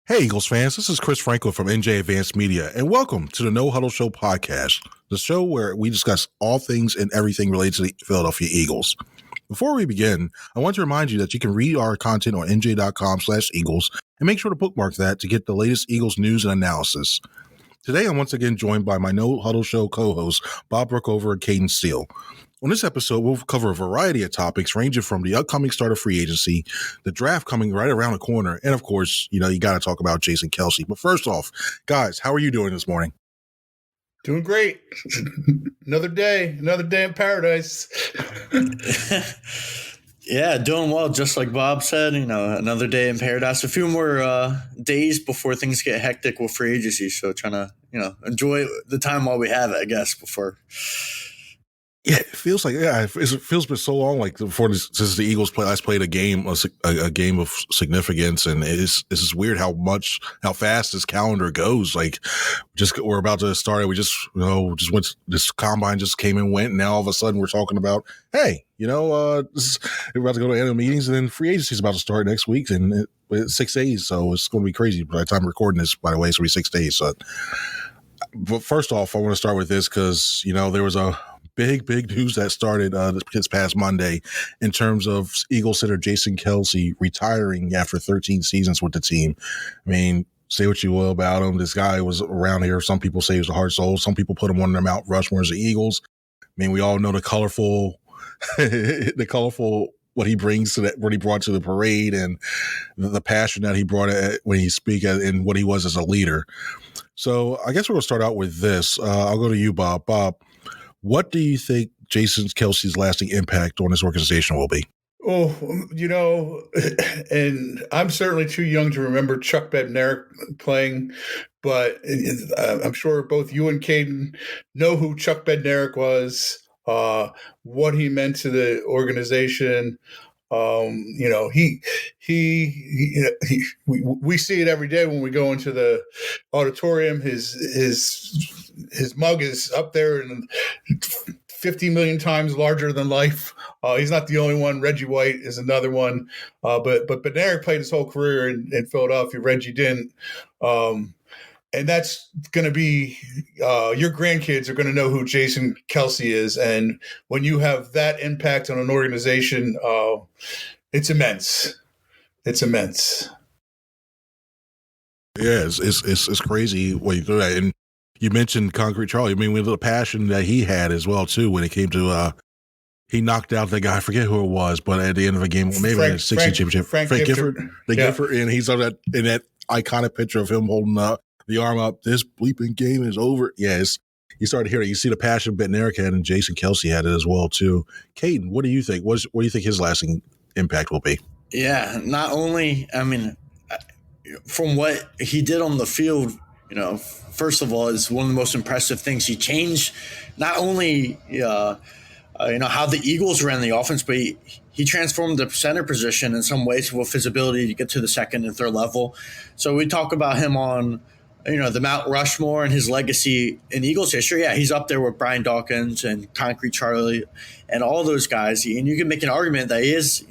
Hey, Eagles fans, this is Chris Franco from NJ Advanced Media, and welcome to the No-Huddle Show podcast, the show where we discuss all things and everything related to the Philadelphia Eagles. Before we begin, I want to remind you that you can read our content on NJ.com/Eagles and make sure to bookmark that to get the latest Eagles news and analysis. Today, I'm once again joined by my No-Huddle Show co-hosts, Bob Brookover and Cayden Steel. On this episode, we'll cover a variety of topics ranging from the upcoming start of free agency, the draft coming right around the corner, and of course, you got to talk about Jason Kelce. But first off, guys, how are you doing this morning? Doing great. Another day in paradise. Yeah, doing well. Just like Bob said, another day in paradise. A few more days before things get hectic with free agency. So trying to, enjoy the time while we have it, I guess, before. Yeah, it feels like it feels been so long. Like since the Eagles last played a game of significance, and it's weird how fast this calendar goes. Like, we're about to start it. We just went. This combine just came and went, and now all of a sudden we're talking about, hey, we're about to go to annual meetings, and then free agency is about to start next week, and it's 6 days, so it's going to be crazy. By the time I'm recording this, by the way, it's going to be 6 days. So, but first off, I want to start with this because there was a big news that started this past Monday in terms of Eagles center Jason Kelce retiring after 13 seasons with the team. I mean, say what you will about him. This guy was around here. Some people say he was a heart soul. Some people put him on their Mount Rushmore as the Eagles. I mean, we all know the colorful what he brings to that, what he brought to the parade, and the passion that he brought when he speak and what he was as a leader. So I guess we're going to start out with this. I'll go to you, Bob. Bob, what do you think Jason Kelce's lasting impact on this organization will be? Oh, and I'm certainly too young to remember Chuck Bednarik playing, but I'm sure both you and Cayden know who Chuck Bednarik was, what he meant to the organization. We see it every day when we go into the auditorium. His mug is up there and 50 million times larger than life. He's not the only one. Reggie White is another one. But Bednarik played his whole career in Philadelphia. Reggie didn't. And that's going to be your grandkids are going to know who Jason Kelce is. And when you have that impact on an organization, it's immense. It's immense. Yeah, it's crazy what you do that. And you mentioned Concrete Charlie. I mean, with the passion that he had as well, too, when it came to he knocked out the guy, I forget who it was, but at the end of the game, maybe in the 60 championship, Frank Gifford. Gifford, and he's on that in that iconic picture of him holding up the arm up. This bleeping game is over. Yes, you started hearing. You see the passion Bednarik had, and Jason Kelce had it as well too. Cayden, what do you think? What do you think his lasting impact will be? Yeah, not only, from what he did on the field, first of all, is one of the most impressive things. He changed not only how the Eagles ran the offense, but he transformed the center position in some ways with his ability to get to the second and third level. So we talk about him on the Mount Rushmore and his legacy in Eagles history. Yeah, he's up there with Brian Dawkins and Concrete Charlie and all those guys. And you can make an argument that he is,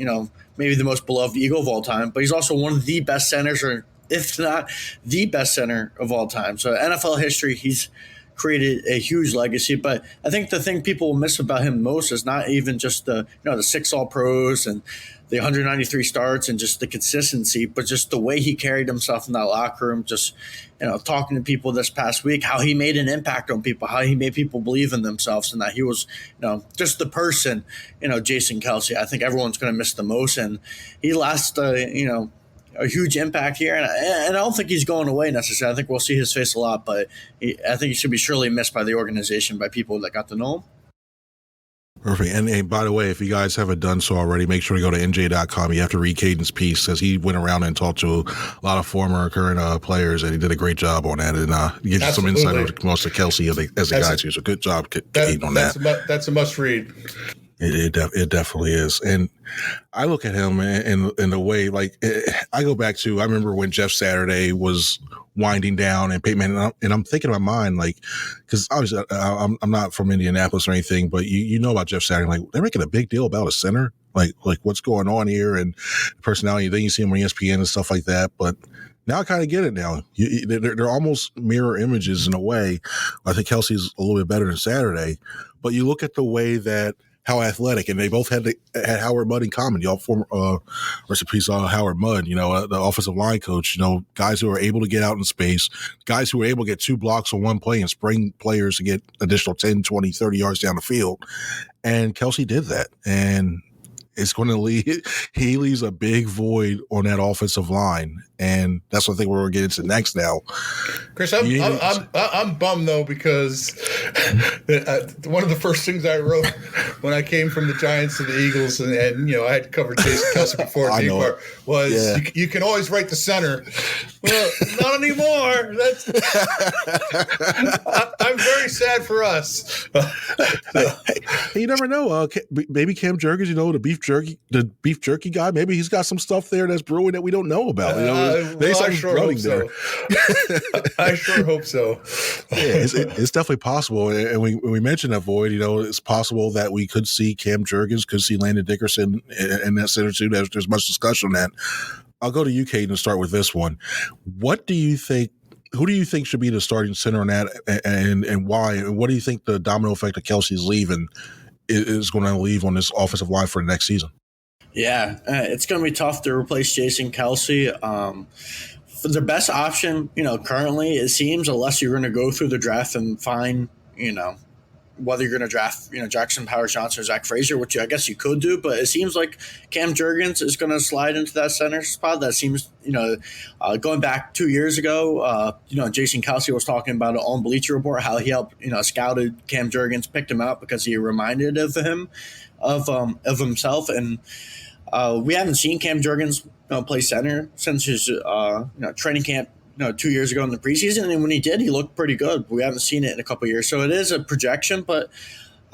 maybe the most beloved Eagle of all time, but he's also one of the best centers, or if not the best center of all time. So NFL history, he's created a huge legacy. But I think the thing people miss about him most is not even just the 6 All-Pros and the 193 starts and just the consistency, but just the way he carried himself in that locker room, just, talking to people this past week, how he made an impact on people, how he made people believe in themselves, and that he was, just the person, Jason Kelce, I think everyone's going to miss the most. And he left, a huge impact here. And I don't think he's going away necessarily. I think we'll see his face a lot, but I think he should be surely missed by the organization, by people that got to know him. Perfect. And by the way, if you guys haven't done so already, make sure to go to NJ.com. You have to read Cayden's piece, as he went around and talked to a lot of former current players, and he did a great job on that. And he gives you some insight into most of Kelce as a guy, too. So good job, Cayden, on that. That's a must read. It definitely is. And I look at him in the way, like, I go back to, I remember when Jeff Saturday was winding down and Peyton Manning, and I'm thinking in my mind, like, because obviously I'm not from Indianapolis or anything, but you know about Jeff Saturday, like, they're making a big deal about a center, like what's going on here and personality. Then you see him on ESPN and stuff like that. But Now I kind of get it now. They're almost mirror images in a way. I think Kelce's a little bit better than Saturday, but you look at the way that how athletic, and they both had Howard Mudd in common. Y'all former rest in peace, Howard Mudd, the offensive line coach, guys who are able to get out in space, guys who are able to get 2 blocks on one play and spring players to get additional 10, 20, 30 yards down the field. And Kelce did that. And it's going to he leaves a big void on that offensive line. And that's what I think we're going to get into next now. Chris, I'm bummed, though, because one of the first things I wrote when I came from the Giants to the Eagles, and I had covered Jason Kelce before was you can always write the center. Well, not anymore. I'm very sad for us. Hey, you never know. Maybe Cam Jurgens, the beef jerky guy, maybe he's got some stuff there that's brewing that we don't know about. I sure hope so. I sure hope so. Yeah, it's definitely possible. And we mentioned that void. It's possible that we could see Cam Jurgens, could see Landon Dickerson in that center too. There's much discussion on that. I'll go to you, Cayden, to start with this one. What do you think? Who do you think should be the starting center on that, and why? And what do you think the domino effect of Kelce's leaving is going to leave on this offensive line for the next season? Yeah, it's going to be tough to replace Jason Kelce. For the best option, currently it seems, unless you're going to go through the draft and find, whether you're going to draft, Jackson Powers-Johnson or Zach Frazier, which I guess you could do, but it seems like Cam Jurgens is going to slide into that center spot. That seems, going back 2 years ago, Jason Kelce was talking about it on Bleacher Report, how he helped, scouted Cam Jurgens, picked him out because he reminded of him, of himself. And we haven't seen Cam Jurgens play center since his training camp 2 years ago in the preseason, and when he did, he looked pretty good. We haven't seen it in a couple of years, so it is a projection, but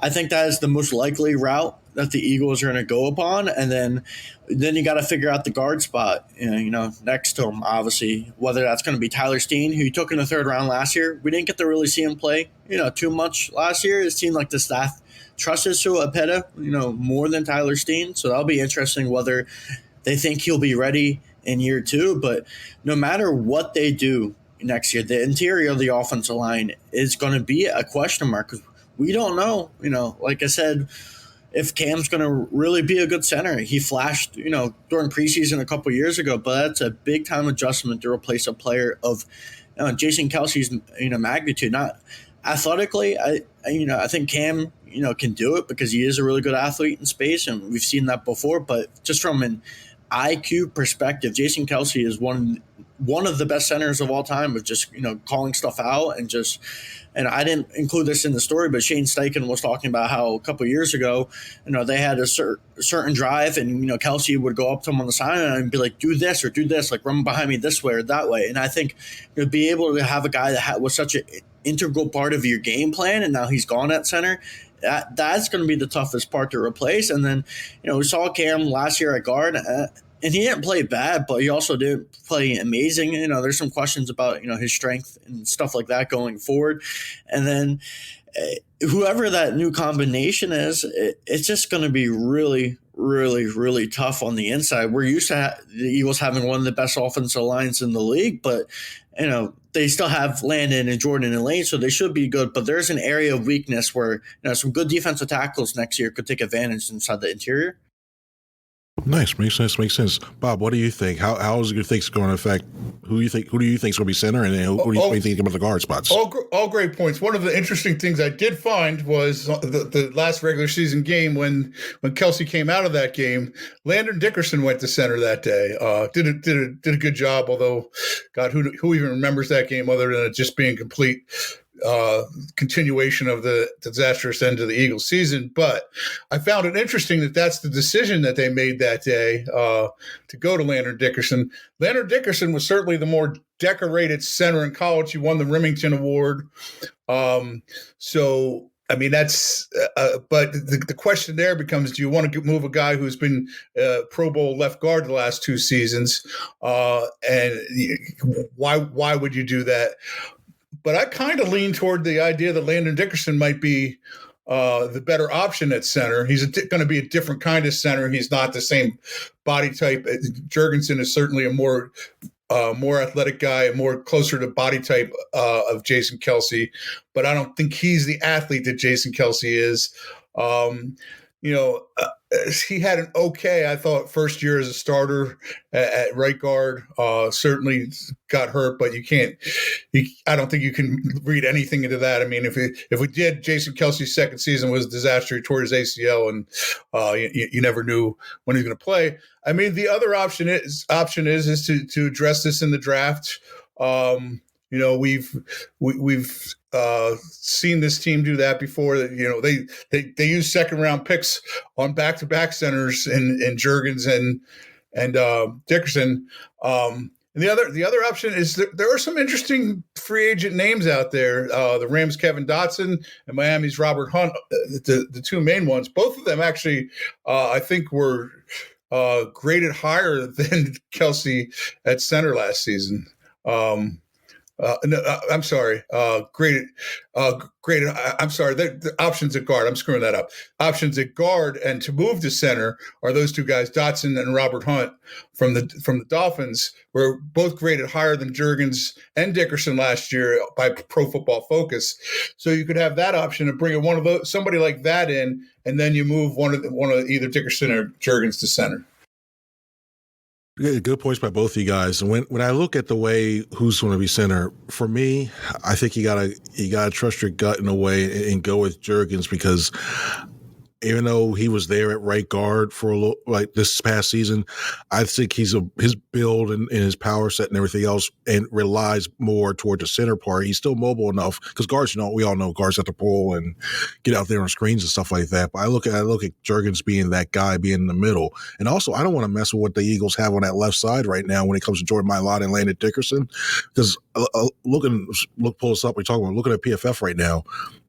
I think that is the most likely route that the Eagles are going to go upon. And then you got to figure out the guard spot, next to him, obviously, whether that's going to be Tyler Steen, who you took in the 3rd round last year. We didn't get to really see him play, too much last year. It seemed like the staff trusted Sua Opeta, more than Tyler Steen. So that'll be interesting whether they think he'll be ready in year 2. But no matter what they do next year, the interior of the offensive line is going to be a question mark, because we don't know, like I said, if Cam's going to really be a good center. He flashed, during preseason a couple years ago, but that's a big time adjustment to replace a player of Jason Kelce's, magnitude. Not athletically, I think Cam, can do it because he is a really good athlete in space, and we've seen that before. But just from an IQ perspective, Jason Kelce is one of the best centers of all time, of just calling stuff out and I didn't include this in the story, but Shane Steichen was talking about how a couple of years ago, they had a certain drive, and Kelce would go up to him on the sideline and be like, "Do this or do this, like run behind me this way or that way." And I think to be able to have a guy that was such an integral part of your game plan, and now he's gone at center, that's going to be the toughest part to replace. And then, we saw Cam last year at guard, and he didn't play bad, but he also didn't play amazing. There's some questions about, his strength and stuff like that going forward. And then whoever that new combination is, it's just going to be really, really, really tough on the inside. We're used to the Eagles having one of the best offensive lines in the league, but, they still have Landon and Jordan and Lane, so they should be good. But there's an area of weakness where some good defensive tackles next year could take advantage inside the interior. Nice, makes sense. Bob, what do you think? How is it think it's going to affect who do you think is going to be center, and who do you think about the guard spots? All great points. One of the interesting things I did find was the last regular season game when Kelce came out of that game, Landon Dickerson went to center that day. Did a good job. Although, God, who even remembers that game other than it just being complete continuation of the disastrous end of the Eagles season. But I found it interesting that that's the decision that they made that day to go to Landon Dickerson. Landon Dickerson was certainly the more decorated center in college. He won the Remington Award. So, I mean, that's but the question there becomes, do you want to move a guy who's been Pro Bowl left guard the last 2 seasons? And why would you do that? But I kind of lean toward the idea that Landon Dickerson might be the better option at center. He's going to be a different kind of center. He's not the same body type. Jurgensen is certainly a more more athletic guy, more closer to body type of Jason Kelce, but I don't think he's the athlete that Jason Kelce is. You know, he had an I thought, first year as a starter at right guard. Certainly got hurt, but I don't think you can read anything into that. I mean, if we did, Jason Kelce's second season was a disaster. He tore his ACL, and you never knew when he was going to play. I mean, the other option is to address this in the draft. You know, we've seen this team do that before. You know, they use second round picks on back-to-back centers in Juergens and Dickerson. And the other option is there are some interesting free agent names out there. The Rams' Kevin Dotson and Miami's Robert Hunt, the two main ones. Both of them actually, I think, were graded higher than Kelce at center last season. No, I'm sorry. Graded. I'm sorry. The options at guard. I'm screwing that up. Options at guard and to move to center are those two guys, Dotson and Robert Hunt from the Dolphins, were both graded higher than Juergens and Dickerson last year by Pro Football Focus. So you could have that option of bringing somebody like that in, and then you move one of either Dickerson or Juergens to center. Good points by both of you guys. And when I look at the way who's going to be center, for me, I think you gotta trust your gut in a way and go with Juergens, because even though he was there at right guard for like this past season, I think his build and his power set and everything else, and relies more toward the center part. He's still mobile enough, because guards, we all know guards have to pull and get out there on screens and stuff like that. But I look at Juergens being that guy, being in the middle. And also, I don't want to mess with what the Eagles have on that left side right now when it comes to Jordan Mailata and Landon Dickerson, because pull this up. We're talking about looking at PFF right now.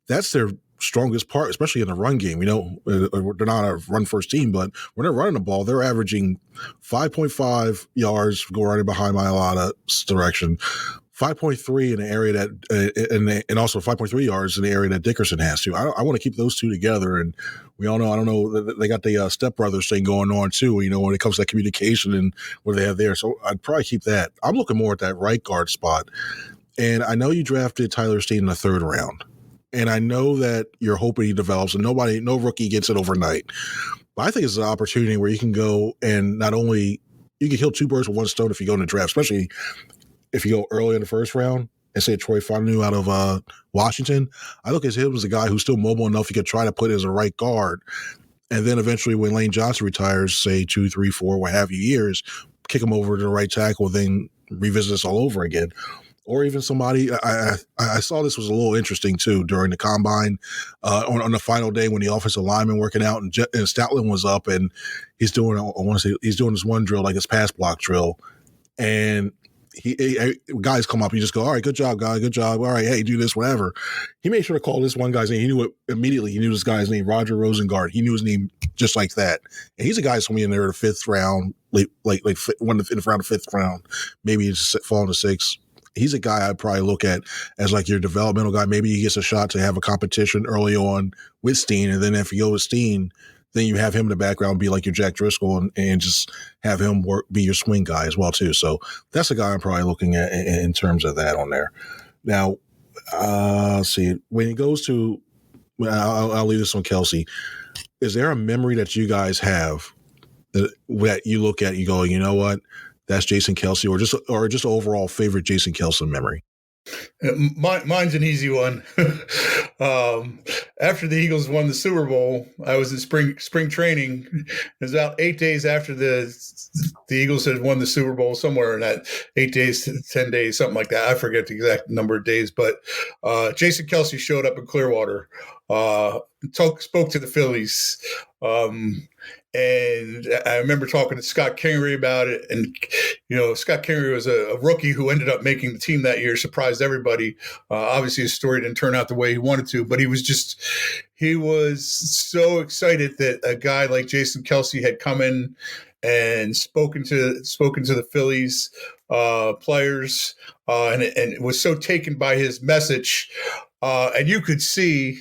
That's their strongest part, especially in the run game. They're not a run first team, but when they're running the ball, they're averaging 5.5 yards go running behind Mailata's direction, 5.3 in the area that, and also 5.3 yards in the area that Dickerson has to. I want to keep those two together. And we all know, I don't know, they got the stepbrothers thing going on too, when it comes to that communication and what they have there. So I'd probably keep that. I'm looking more at that right guard spot. And I know you drafted Tyler Steen in the third round. And I know that you're hoping he develops, and no rookie gets it overnight. But I think it's an opportunity where you can go and not only you can kill two birds with one stone if you go in the draft, especially if you go early in the first round and say Troy Fainu out of Washington. I look at him as a guy who's still mobile enough you could try to put as a right guard. And then eventually when Lane Johnson retires, say 2, 3, 4, what have you years, kick him over to the right tackle, then revisit this all over again. Or even somebody, I saw this was a little interesting too during the combine on the final day when the offensive lineman working out and Stoutland was up and he's doing this one drill, like his pass block drill, and guys come up, you just go, all right, good job, guy, good job, all right, hey, do this, whatever. He made sure to call this one guy's name. He knew it immediately. He knew this guy's name, Roger Rosengard. He knew his name just like that. And he's a guy who's going to be in there the fifth round, in the fifth round, maybe just fall into sixth. He's a guy I'd probably look at as like your developmental guy. Maybe he gets a shot to have a competition early on with Steen. And then if you go with Steen, then you have him in the background be like your Jack Driscoll and just have him be your swing guy as well too. So that's a guy I'm probably looking at in terms of that on there. Now, let's see. When it goes to, I'll leave this on Kelce. Is there a memory that you guys have that you look at, you go, you know what? That's Jason Kelce, or just overall favorite Jason Kelce memory? Mine's an easy one. After the Eagles won the Super Bowl, I was in spring training. It was about 8 days after the Eagles had won the Super Bowl, somewhere in that 8 days to 10 days, something like that. I forget the exact number of days, but Jason Kelce showed up in Clearwater, spoke to the Phillies. And I remember talking to Scott Kingery about it. And, Scott Kingery was a rookie who ended up making the team that year, surprised everybody. Obviously, his story didn't turn out the way he wanted to, but he was so excited that a guy like Jason Kelce had come in and spoken to the Phillies players, and was so taken by his message. And you could see,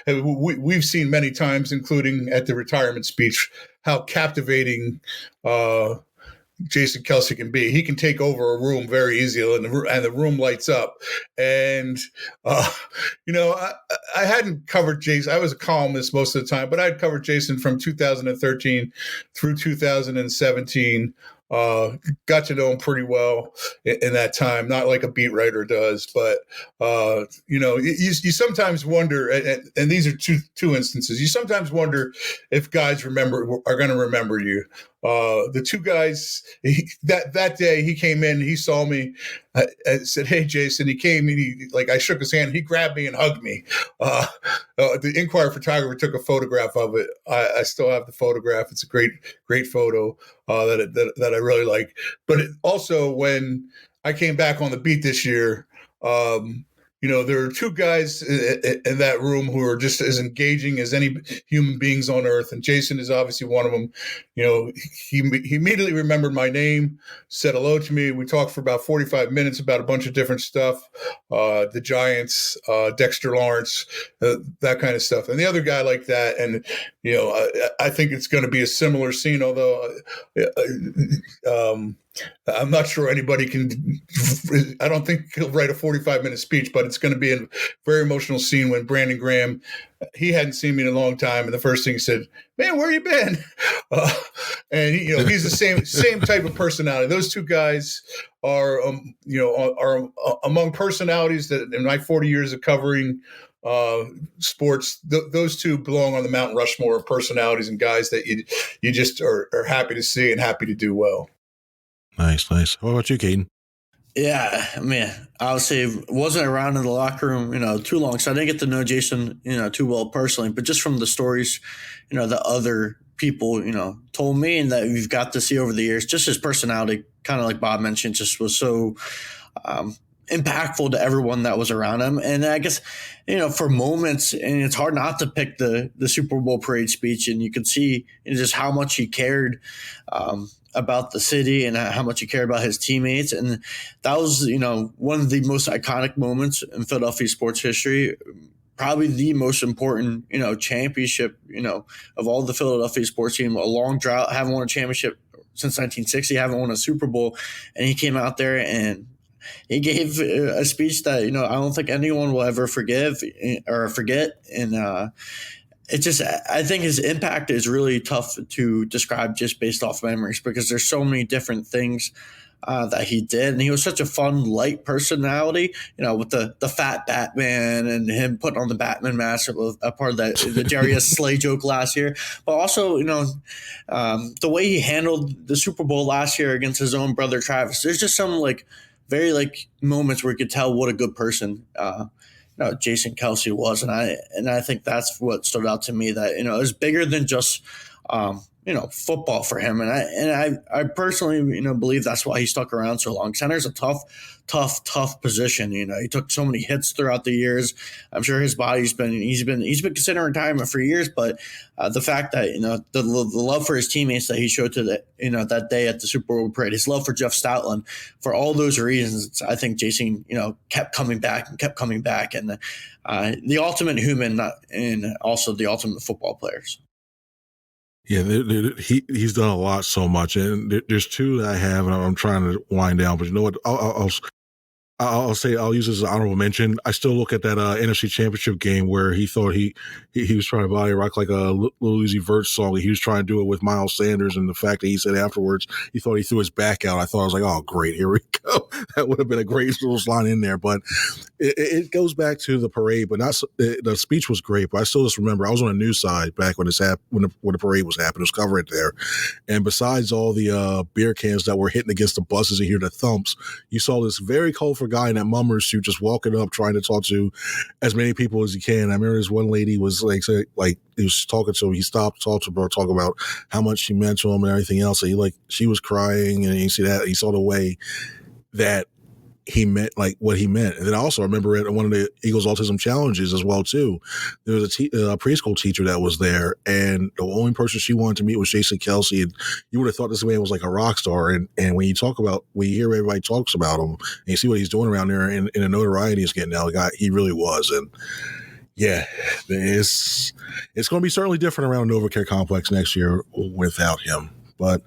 we've seen many times, including at the retirement speech, how captivating Jason Kelce can be. He can take over a room very easily, and the room lights up. And I hadn't covered Jason. I was a columnist most of the time, but I'd covered Jason from 2013 through 2017. Got to know him pretty well in that time, not like a beat writer does, but you sometimes wonder, and these are two instances. You sometimes wonder if guys are going to remember you. The two guys that day he came in, he saw me, and said, "Hey, Jason." He came and I shook his hand. He grabbed me and hugged me. The Inquirer photographer took a photograph of it. I still have the photograph. It's a great photo that I really like. But also when I came back on the beat this year, there are two guys in that room who are just as engaging as any human beings on earth. And Jason is obviously one of them. He immediately remembered my name, said hello to me. We talked for about 45 minutes about a bunch of different stuff, the Giants, Dexter Lawrence, that kind of stuff. And the other guy like that. And, I think it's going to be a similar scene, although I'm not sure anybody I don't think he'll write a 45-minute speech, but it's going to be a very emotional scene when Brandon Graham, he hadn't seen me in a long time. And the first thing he said, "Man, where you been?" And he's the same type of personality. Those two guys are among personalities that in my 40 years of covering sports, those two belong on the Mount Rushmore of personalities and guys that you just are happy to see and happy to do well. Nice. What about you, Cayden? Yeah, I mean, I would say wasn't around in the locker room, too long, so I didn't get to know Jason, too well personally. But just from the stories, that other people, told me and that we've got to see over the years, just his personality, kind of like Bob mentioned, just was so impactful to everyone that was around him. And I guess, for moments, and it's hard not to pick the Super Bowl parade speech, and you could see just how much he cared about the city and how much he cared about his teammates. And that was, one of the most iconic moments in Philadelphia sports history, probably the most important, championship, of all the Philadelphia sports team, a long drought, haven't won a championship since 1960, haven't won a Super Bowl. And he came out there and he gave a speech that, I don't think anyone will ever forgive or forget. And I think his impact is really tough to describe just based off memories, because there's so many different things that he did. And he was such a fun, light personality, with the fat Batman and him putting on the Batman mask, a part of the Darius Slay joke last year. But also, the way he handled the Super Bowl last year against his own brother, Travis, there's just some very moments where you could tell what a good person Jason Kelce was. And I think that's what stood out to me, that, it was bigger than just, football for him. And I personally, believe that's why he stuck around so long. Center's a tough position. He took so many hits throughout the years. I'm sure his body's he's been considering retirement for years, but the fact that, the love for his teammates that he showed to that day at the Super Bowl parade, his love for Jeff Stoutland, for all those reasons, I think Jason, kept coming back and the ultimate human, and also the ultimate football players. Yeah, he's done a lot, so much, and there's two that I have, and I'm trying to wind down. But you know what? I'll say I'll use this as an honorable mention. I still look at that NFC Championship game where he thought he was trying to body rock like a Lil Uzi Vert song. He was trying to do it with Miles Sanders, and the fact that he said afterwards he thought he threw his back out. I was like, oh great, here we go. That would have been a great little line in there. But it goes back to the parade, but not the speech was great. But I still just remember I was on the news side back when when the parade was happening. It was covering it there, and besides all the beer cans that were hitting against the buses and hear the thumps, you saw this very colorful guy in that mummer suit just walking up trying to talk to as many people as he can. I remember this one lady was he was talking to him. He stopped, talked to her, talking about how much she meant to him and everything else. And she was crying, and you see that, he saw the way that he meant what he meant. And then I also remember at one of the Eagles Autism Challenges as well too, there was a preschool teacher that was there, and the only person she wanted to meet was Jason Kelce. And you would have thought this man was like a rock star. And when you hear everybody talks about him and you see what he's doing around there and the notoriety he's getting now, the guy, he really was. And yeah, it's going to be certainly different around NovaCare Complex next year without him. But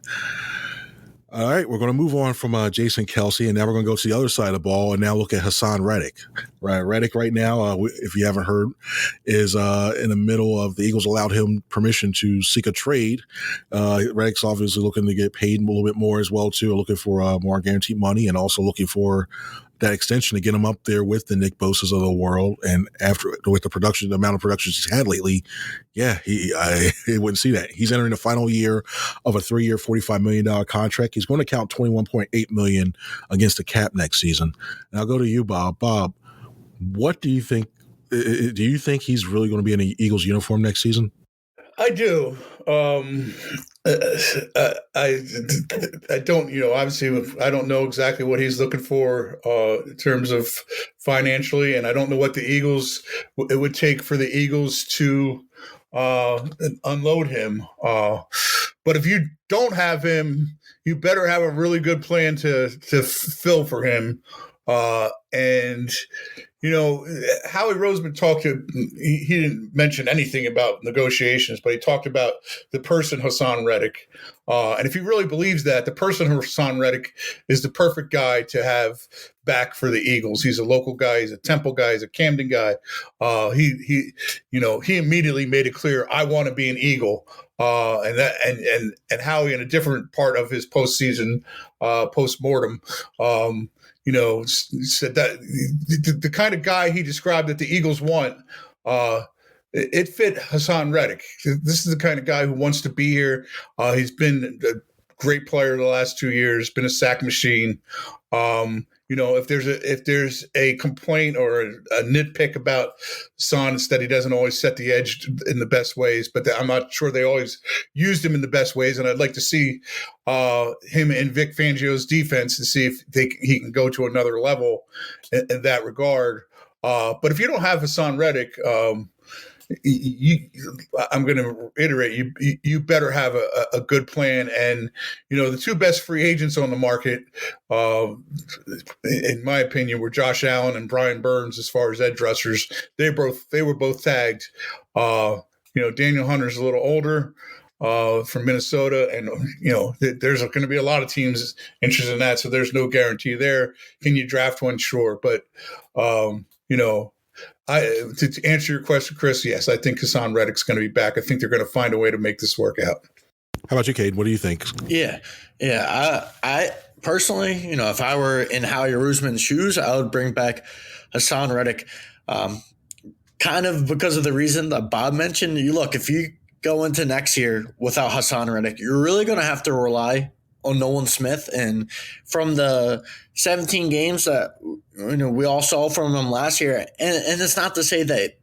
All right, we're going to move on from Jason Kelce, and now we're going to go to the other side of the ball and now look at Haason Reddick. Right, Reddick right now, if you haven't heard, is in the middle of the Eagles allowed him permission to seek a trade. Reddick's obviously looking to get paid a little bit more as well, too, looking for more guaranteed money and also looking for that extension to get him up there with the Nick Bosa's of the world. And after with the amount of productions he's had lately, yeah, I wouldn't see that. He's entering the final year of a 3-year, $45 million contract. He's going to count $21.8 million against the cap next season. And I'll go to you, Bob. Bob, what do you think? Do you think he's really going to be in the Eagles uniform next season? I do. I don't, obviously I don't know exactly what he's looking for in terms of financially, and I don't know what it would take for the Eagles to unload him. But if you don't have him, you better have a really good plan to fill for him. And Howie Roseman he didn't mention anything about negotiations, but he talked about the person Haason Reddick. And if he really believes that, the person Haason Reddick is the perfect guy to have back for the Eagles. He's a local guy. He's a Temple guy. He's a Camden guy. He immediately made it clear, I want to be an Eagle. And Howie, in a different part of his postseason postmortem, said that the kind of guy he described that the Eagles want, it fit Haason Reddick. This is the kind of guy who wants to be here. He's been a great player the last 2 years, been a sack machine. If there's a complaint or a nitpick about Son, it's that he doesn't always set the edge in the best ways, but I'm not sure they always used him in the best ways. And I'd like to see him in Vic Fangio's defense to see if he can go to another level in that regard. But if you don't have Haason Reddick, I'm going to reiterate, you better have a good plan. And, the two best free agents on the market, in my opinion, were Josh Allen and Brian Burns as far as edge rushers. They were both tagged. Daniel Hunter's a little older from Minnesota, and, there's going to be a lot of teams interested in that. So there's no guarantee there. Can you draft one? Sure. But, to answer your question, Chris, yes, I think Haason Reddick's going to be back. I think they're going to find a way to make this work out. How about you, Cayden? What do you think? Yeah. I personally, if I were in Howie Roseman's shoes, I would bring back Haason Reddick, kind of because of the reason that Bob mentioned. If you go into next year without Haason Reddick, you're really going to have to rely on Nolan Smith. And from the 17 games that we all saw from him last year, and it's not to say that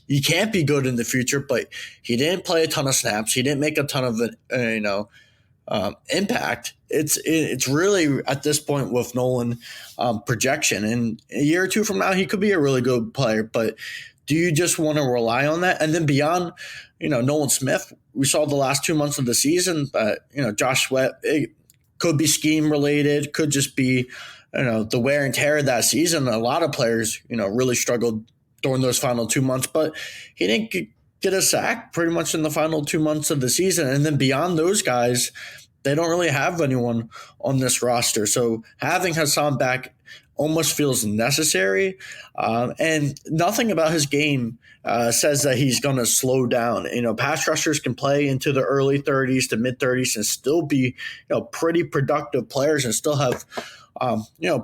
he can't be good in the future, but he didn't play a ton of snaps. He didn't make a ton of impact. It's really at this point with Nolan projection. And a year or two from now, he could be a really good player. But do you just want to rely on that? And then beyond, Nolan Smith, we saw the last 2 months of the season, Josh Sweat, it could be scheme related, could just be, the wear and tear of that season. A lot of players, really struggled during those final 2 months, but he didn't get a sack pretty much in the final 2 months of the season. And then beyond those guys, they don't really have anyone on this roster. So having Haason back almost feels necessary. And nothing about his game says that he's going to slow down. Pass rushers can play into the early 30s to mid 30s and still be, pretty productive players and still have,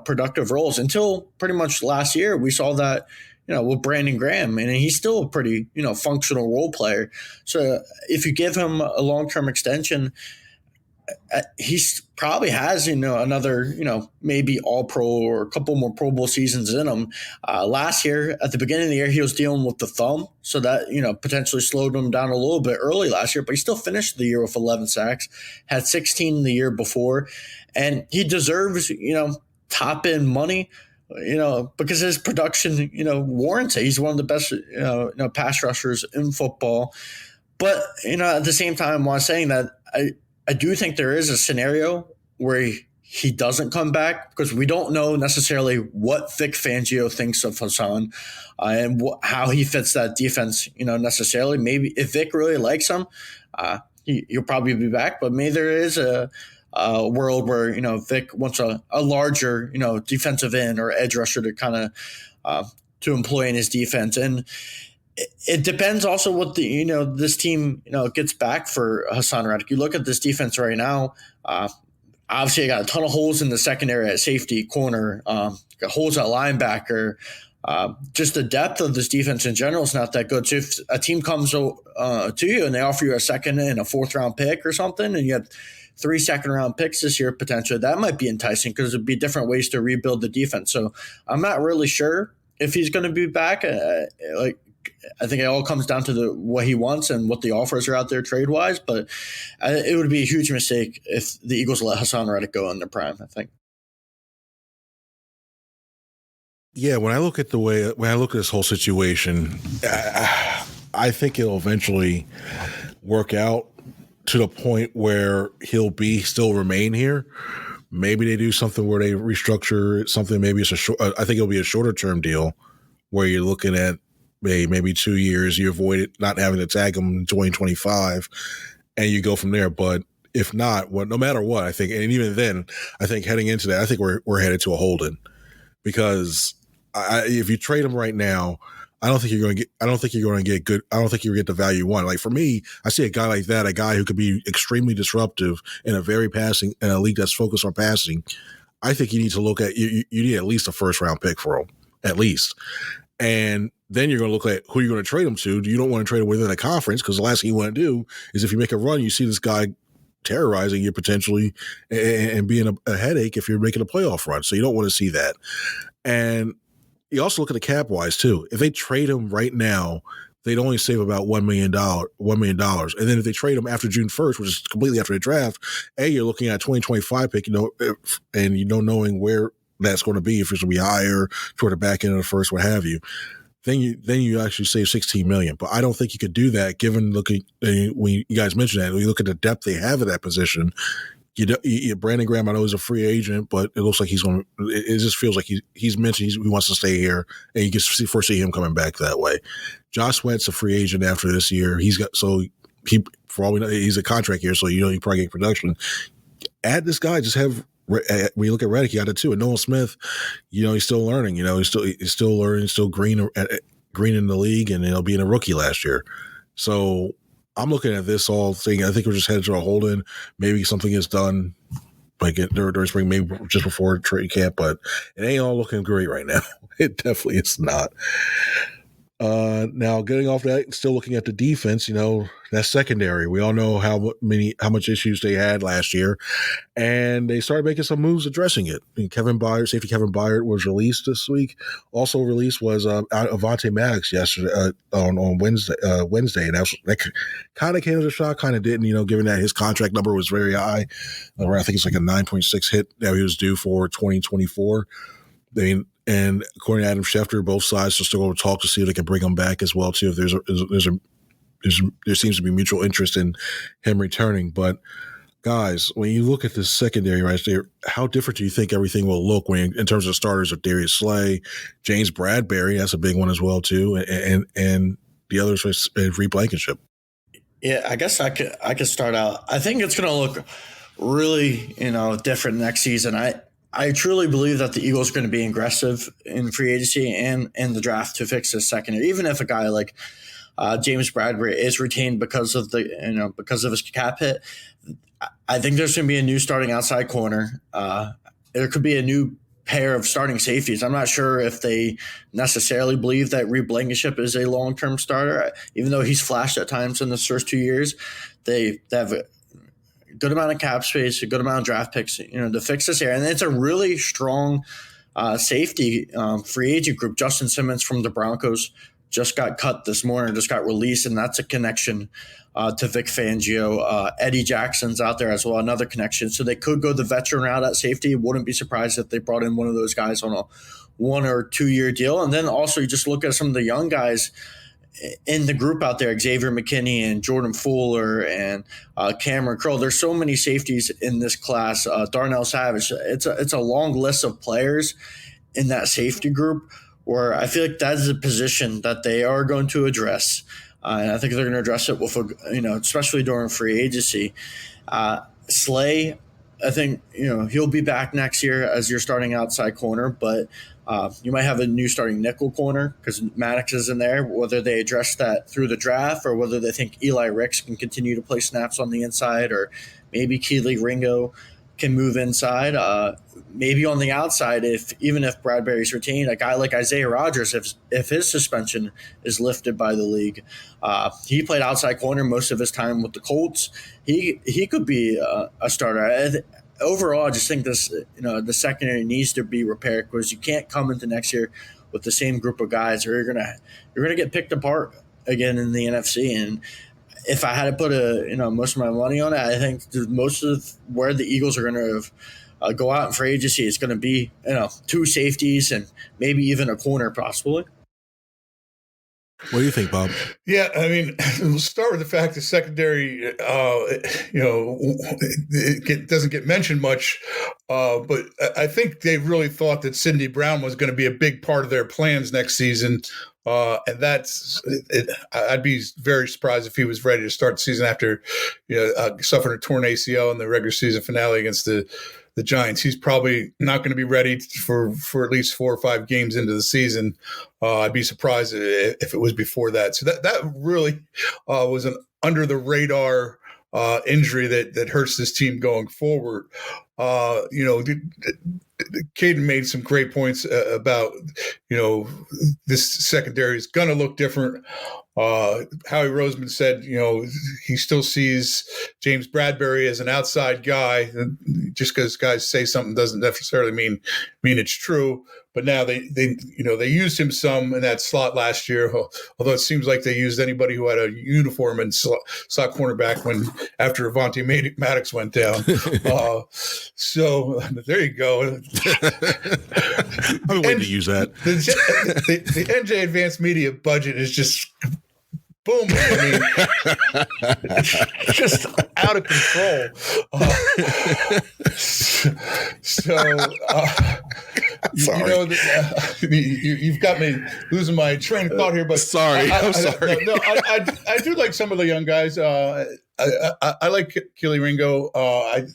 productive roles. Until pretty much last year, we saw that, with Brandon Graham, and he's still a pretty, functional role player. So if you give him a long-term extension, he's probably has, another, maybe all pro or a couple more Pro Bowl seasons in him. Last year, at the beginning of the year, he was dealing with the thumb. So that, potentially slowed him down a little bit early last year, but he still finished the year with 11 sacks, had 16 the year before. And he deserves, top end money, because his production, warrants it. He's one of the best, pass rushers in football. But, at the same time, while saying that, I do think there is a scenario where he doesn't come back, because we don't know necessarily what Vic Fangio thinks of Haason and how he fits that defense, necessarily. Maybe if Vic really likes him, he'll probably be back, but maybe there is a world where, Vic wants a larger, defensive end or edge rusher to kind of to employ in his defense. And it depends also what this team, gets back for Haason Reddick. You look at this defense right now, obviously, I got a ton of holes in the secondary at safety, corner, got holes at linebacker. Just the depth of this defense in general is not that good. So if a team comes to you and they offer you a second and a fourth round pick or something, and you have 3 second-round picks this year potentially, that might be enticing because it'd be different ways to rebuild the defense. So I'm not really sure if he's going to be back. I think it all comes down to what he wants and what the offers are out there trade-wise. But it would be a huge mistake if the Eagles let Haason Reddick go in their prime, I think. Yeah, when I look at this whole situation, I think it'll eventually work out to the point where he'll still remain here. Maybe they do something where they restructure something. Maybe it's I think it'll be a shorter term deal where you're looking at maybe 2 years. You avoid it, not having to tag him in 2025, and you go from there. But if not, no matter what, I think, and even then, I think heading into that, I think we're headed to a holding because if you trade him right now, I don't think you're going to get good. I don't think you'll get the value you want. Like for me, I see a guy like that, a guy who could be extremely disruptive in a league that's focused on passing. I think you need to look at you need at least a first round pick for him, at least. And then you're going to look at who you're going to trade him to. You don't want to trade him within a conference because the last thing you want to do is if you make a run, you see this guy terrorizing you potentially and being a headache if you're making a playoff run. So you don't want to see that. And you also look at the cap wise too. If they trade him right now, they'd only save about $1 million. And then if they trade him after June 1st, which is completely after the draft, you're looking at a 2025 pick, and knowing where that's going to be, if it's going to be higher toward the back end of the first, what have you. Then you actually save $16 million. But I don't think you could do that given when you guys mentioned that, when you look at the depth they have at that position. Brandon Graham, I know he's a free agent, but it looks like he's going. It just feels like he's mentioned he wants to stay here, and you can foresee him coming back that way. Josh Sweat's a free agent after this year. For all we know, he's a contract year, so he probably get production. Add this guy, just have. When you look at Reddick, you got it too. And Nolan Smith, he's still learning. He's still learning, still green in the league, and he'll be in a rookie last year. So I'm looking at this all thing. I think we're just headed to a hold-in. Maybe something is done during spring, maybe just before trade camp, but it ain't all looking great right now. It definitely is not. Now, getting off that, still looking at the defense, that's secondary. We all know how much issues they had last year, and they started making some moves addressing it. Safety Kevin Byard was released this week. Also released was Avonte Maddox yesterday on Wednesday, and that kind of came as a shock, kind of didn't, given that his contract number was very high. I think it's like a 9.6 hit that he was due for 2024. And according to Adam Schefter, both sides are still going to talk to see if they can bring him back as well too. If there seems to be mutual interest in him returning. But guys, when you look at this secondary right there, how different do you think everything will look in terms of starters of Darius Slay, James Bradberry? That's a big one as well too, and the others with Reed Blankenship. Yeah, I guess I could start out. I think it's going to look really different next season. I truly believe that the Eagles are going to be aggressive in free agency and in the draft to fix this secondary. Even if a guy like James Bradberry is retained because of his cap hit, I think there's going to be a new starting outside corner. There could be a new pair of starting safeties. I'm not sure if they necessarily believe that Reed Blankenship is a long-term starter, even though he's flashed at times in the first 2 years. They have a good amount of cap space, a good amount of draft picks, to fix this area. And it's a really strong safety free agent group. Justin Simmons from the Broncos just got cut this morning, just got released, and that's a connection to Vic Fangio. Eddie Jackson's out there as well, another connection. So they could go the veteran route at safety. Wouldn't be surprised if they brought in one of those guys on a 1 or 2 year deal. And then also you just look at some of the young guys in the group out there, Xavier McKinney and Jordan Fuller and Cameron Curl. There's so many safeties in this class. Darnell Savage. It's a long list of players in that safety group where I feel like that is a position that they are going to address. And I think they're going to address it with, especially during free agency. Slay, I think, he'll be back next year as your starting outside corner, but you might have a new starting nickel corner because Maddox is in there, whether they address that through the draft or whether they think Eli Ricks can continue to play snaps on the inside, or maybe Keely Ringo can move inside. Maybe on the outside, even if Bradberry's retained, a guy like Isaiah Rodgers, if his suspension is lifted by the league, he played outside corner most of his time with the Colts. He could be a starter. Overall, I just think this, the secondary needs to be repaired because you can't come into next year with the same group of guys, or you're gonna get picked apart again in the NFC. And if I had to put most of my money on it, I think most of where the Eagles are going to go out in free agency is going to be, two safeties and maybe even a corner possibly. What do you think, Bob? Yeah, I mean, we'll start with the fact that secondary, it doesn't get mentioned much, but I think they really thought that Sidney Brown was going to be a big part of their plans next season. And that's it. I'd be very surprised if he was ready to start the season after suffering a torn ACL in the regular season finale against the Giants. He's probably not going to be ready for at least 4 or 5 games into the season. I'd be surprised if it was before that. So that really was an under the radar injury that hurts this team going forward. Cayden made some great points about, this secondary is going to look different. Howie Roseman said, he still sees James Bradberry as an outside guy. Just because guys say something doesn't necessarily mean it's true. But now they used him some in that slot last year, although it seems like they used anybody who had a uniform and slot cornerback after Avonte Maddox went down. So there you go. I've been waiting to use that. The NJ Advanced Media budget is just booming. I mean, it's just out of control. Sorry. You've got me losing my train of thought here. But sorry, I'm sorry. I do like some of the young guys. I like Keely Ringo. I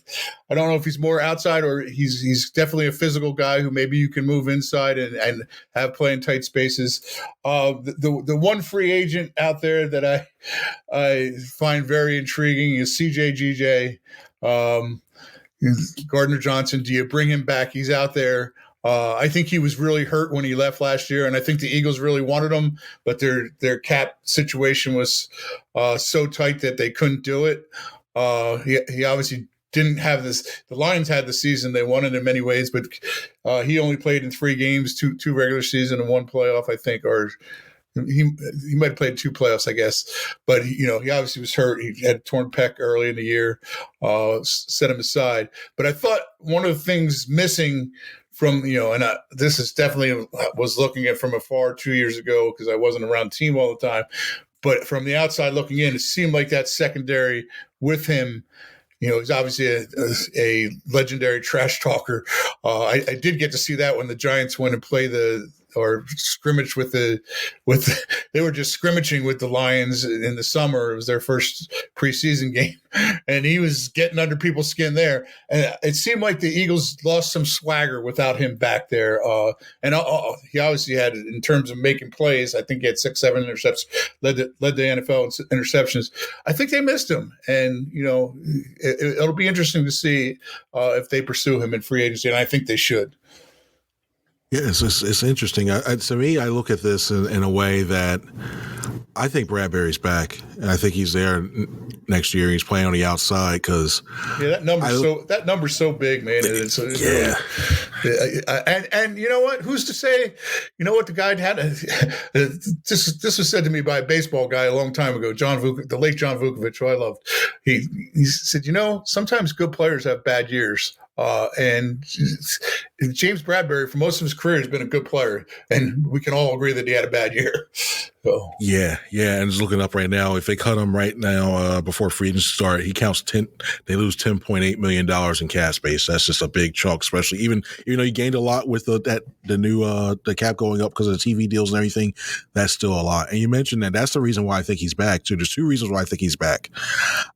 don't know if he's more outside or he's definitely a physical guy who maybe you can move inside and have play in tight spaces. The one free agent out there that I find very intriguing is CJ GJ. Gardner Johnson. Do you bring him back? He's out there. I think he was really hurt when he left last year, and I think the Eagles really wanted him, but their cap situation was so tight that they couldn't do it. He obviously didn't have this. The Lions had the season they wanted in many ways, but he only played in 3 games, two regular season and 1 playoff, I think, or he might have played 2 playoffs, I guess. But he obviously was hurt. He had a torn pec early in the year, set him aside. But I thought one of the things missing from, this is definitely was looking at from afar 2 years ago because I wasn't around the team all the time. But from the outside looking in, it seemed like that secondary with him, he's obviously a legendary trash talker. I did get to see that when the Giants went and played scrimmage they were just scrimmaging with the Lions in the summer. It was their first preseason game, and he was getting under people's skin there. And it seemed like the Eagles lost some swagger without him back there. And he obviously had, in terms of making plays, I think he had 6-7 interceptions, led the NFL in interceptions. I think they missed him, and it'll be interesting to see if they pursue him in free agency, and I think they should. Yeah, it's interesting. To me, I look at this in a way that I think Bradberry's back, and I think he's there next year. He's playing on the outside because that number's so big, man. It's and you know what? Who's to say? You know what? The guy had this was said to me by a baseball guy a long time ago, the late John Vukovic, who I loved. He said, sometimes good players have bad years. And James Bradberry, for most of his career, has been a good player, and we can all agree that he had a bad year. So. Yeah. And just looking up right now, if they cut him right now before free agency start, he counts 10. They lose $10.8 million in cap space. That's just a big chunk, especially even he gained a lot with the cap going up because of the TV deals and everything. That's still a lot. And you mentioned that's the reason why I think he's back too. There's 2 reasons why I think he's back.